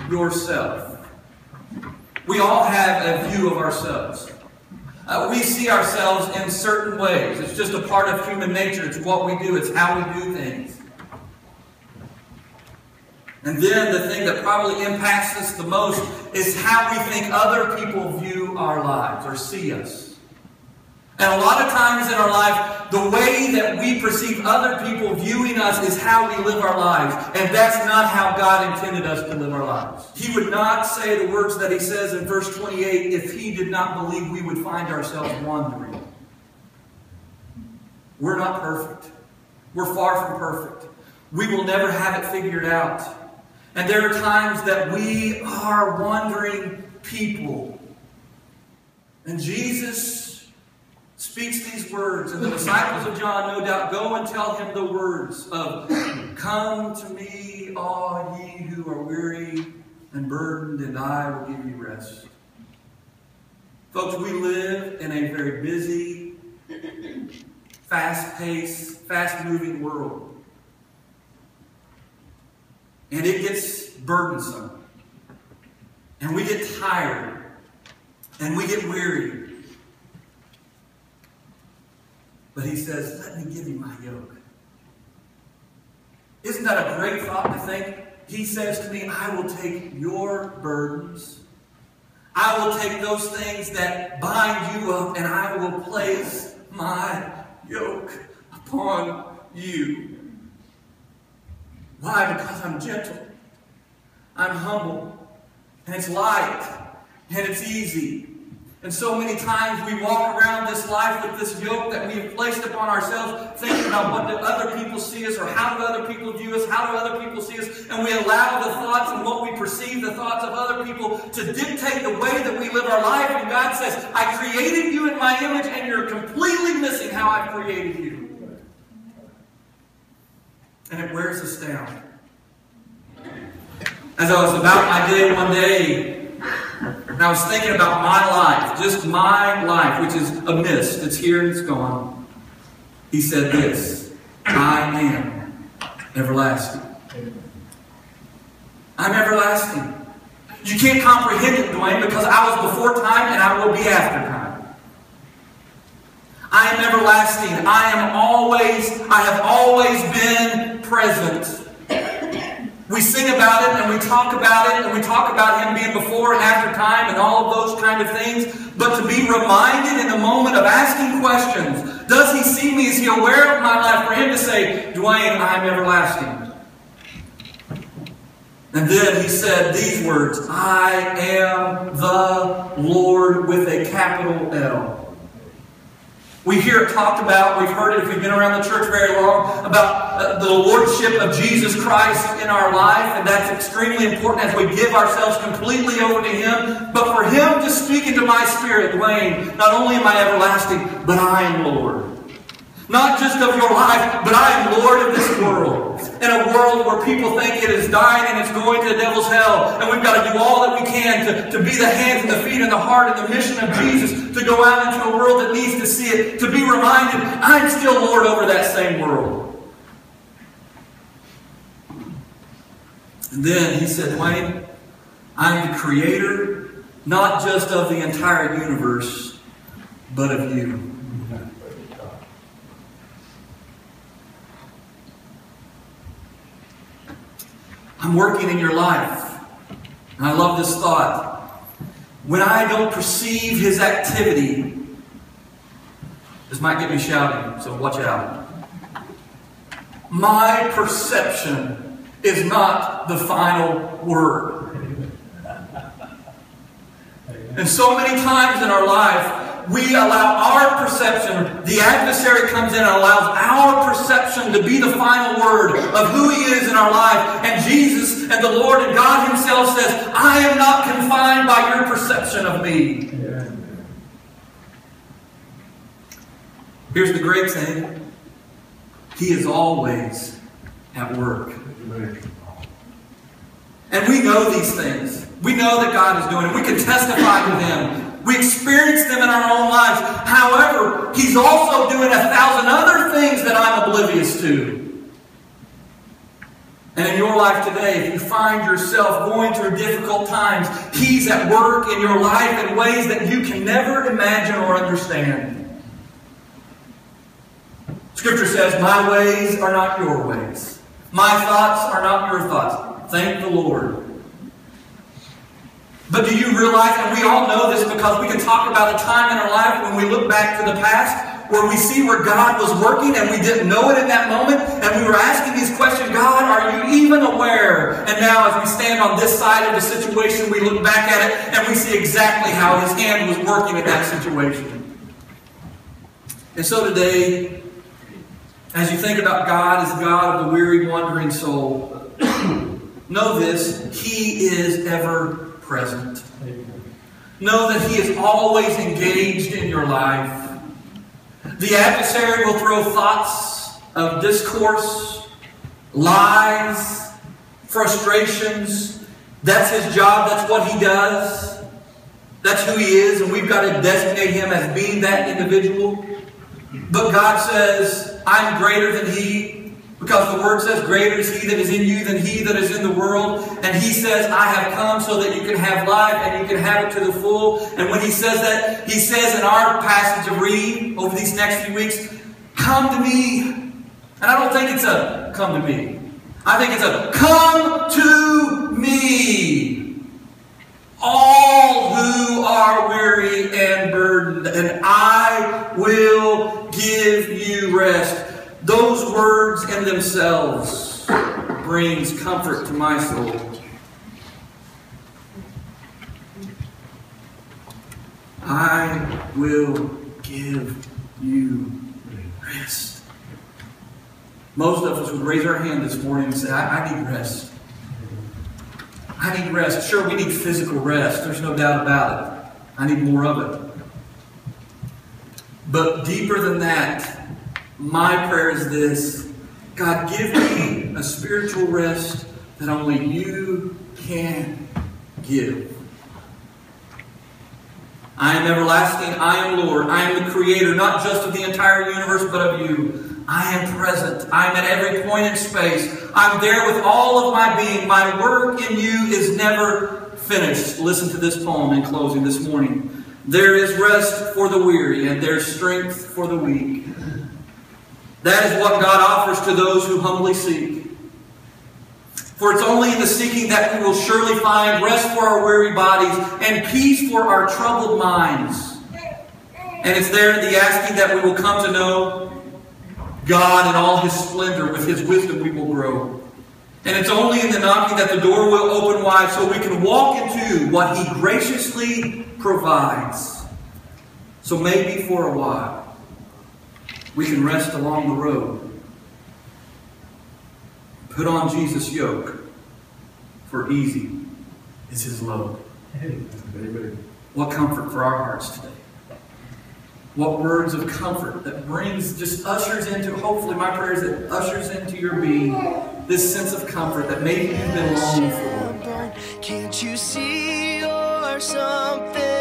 yourself. We all have a view of ourselves. We see ourselves in certain ways. It's just a part of human nature. It's what we do. It's how we do things. And then the thing that probably impacts us the most is how we think other people view our lives or see us. And a lot of times in our life, the way that we perceive other people viewing us is how we live our lives. And that's not how God intended us to live our lives. He would not say the words that he says in verse 28 if he did not believe we would find ourselves wandering. We're not perfect. We're far from perfect. We will never have it figured out. And there are times that we are wandering people. And Jesus speaks these words, and the disciples of John no doubt go and tell him the words of, "Come to me, all ye who are weary and burdened, and I will give you rest." Folks, we live in a very busy, fast-paced, fast-moving world. And it gets burdensome. And we get tired. And we get weary. But he says, "Let me give you my yoke." Isn't that a great thought to think? He says to me, "I will take your burdens. I will take those things that bind you up, and I will place my yoke upon you." Why? Because I'm gentle. I'm humble. And it's light. And it's easy. And so many times we walk around this life with this yoke that we have placed upon ourselves, thinking about what do other people see us, or how do other people view us, how do other people see us, and we allow the thoughts and what we perceive, the thoughts of other people, to dictate the way that we live our life. And God says, "I created you in my image, and you're completely missing how I created you." And it wears us down. As I was about my day one day, and I was thinking about my life, just my life, which is a mist. It's here and it's gone. He said this, "I am everlasting." I'm everlasting. You can't comprehend it, Dwayne, because I was before time and I will be after time. I am everlasting. I have always been present. We sing about it and we talk about it and we talk about him being before and after time and all of those kind of things. But to be reminded in the moment of asking questions, does he see me? Is he aware of my life? For him to say, "Dwayne, I am everlasting." And then he said these words, "I am the Lord," with a capital L. We hear it talked about, we've heard it if we've been around the church very long, about the lordship of Jesus Christ in our life, and that's extremely important as we give ourselves completely over to him. But for him to speak into my spirit, "Dwayne, not only am I everlasting, but I am Lord. Not just of your life, but I am Lord of this world." In a world where people think it is dying and it's going to the devil's hell, and we've got to do all that we can to be the hands and the feet and the heart and the mission of Jesus, to go out into a world that needs to see it, to be reminded, I'm still Lord over that same world. And then he said, "Wayne, I'm the creator, not just of the entire universe, but of you." I'm working in your life. And I love this thought. When I don't perceive his activity, this might get me shouting, so watch out. My perception is not the final word. And so many times in our life, we allow our perception, the adversary comes in and allows our perception to be the final word of who he is in our life. And Jesus and the Lord and God himself says, "I am not confined by your perception of me." Yeah. Here's the great thing. He is always at work. And we know these things. We know that God is doing it. We can testify to them. We experience them in our own lives. However, he's also doing 1,000 other things that I'm oblivious to. And in your life today, if you find yourself going through difficult times, He's at work in your life in ways that you can never imagine or understand. Scripture says, my ways are not your ways. My thoughts are not your thoughts. Thank the Lord. But do you realize, and we all know this because we can talk about a time in our life when we look back to the past, where we see where God was working and we didn't know it in that moment, and we were asking these questions, God, are you even aware? And now as we stand on this side of the situation, we look back at it and we see exactly how His hand was working in that situation. And so today, as you think about God as God of the weary, wandering soul, know this, He is ever present. Know that He is always engaged in your life. The adversary will throw thoughts of discourse, lies, frustrations. That's his job. That's what he does. That's who he is, and we've got to designate him as being that individual. But God says, I'm greater than he, because the Word says, greater is He that is in you than he that is in the world. And He says, I have come so that you can have life and you can have it to the full. And when He says that, He says in our passage of reading over these next few weeks, come to me. And I don't think it's a come to me. I think it's a come to me, all who are weary and burdened, and I will give you rest. Those words in themselves brings comfort to my soul. I will give you rest. Most of us would raise our hand this morning and say, I need rest. I need rest. Sure, we need physical rest. There's no doubt about it. I need more of it. But deeper than that, my prayer is this: God, give me a spiritual rest that only you can give. I am everlasting. I am Lord. I am the Creator, not just of the entire universe, but of you. I am present. I am at every point in space. I'm there with all of my being. My work in you is never finished. Listen to this poem in closing this morning. There is rest for the weary, and there is strength for the weak. That is what God offers to those who humbly seek. For it's only in the seeking that we will surely find rest for our weary bodies and peace for our troubled minds. And it's there in the asking that we will come to know God in all His splendor. With His wisdom we will grow. And it's only in the knocking that the door will open wide so we can walk into what He graciously provides. So maybe for a while we can rest along the road. Put on Jesus' yoke, for easy is His load. What comfort for our hearts today. What words of comfort that brings, just ushers into, hopefully my prayer is that ushers into your being this sense of comfort that maybe you've been longing for. Can't you see you're something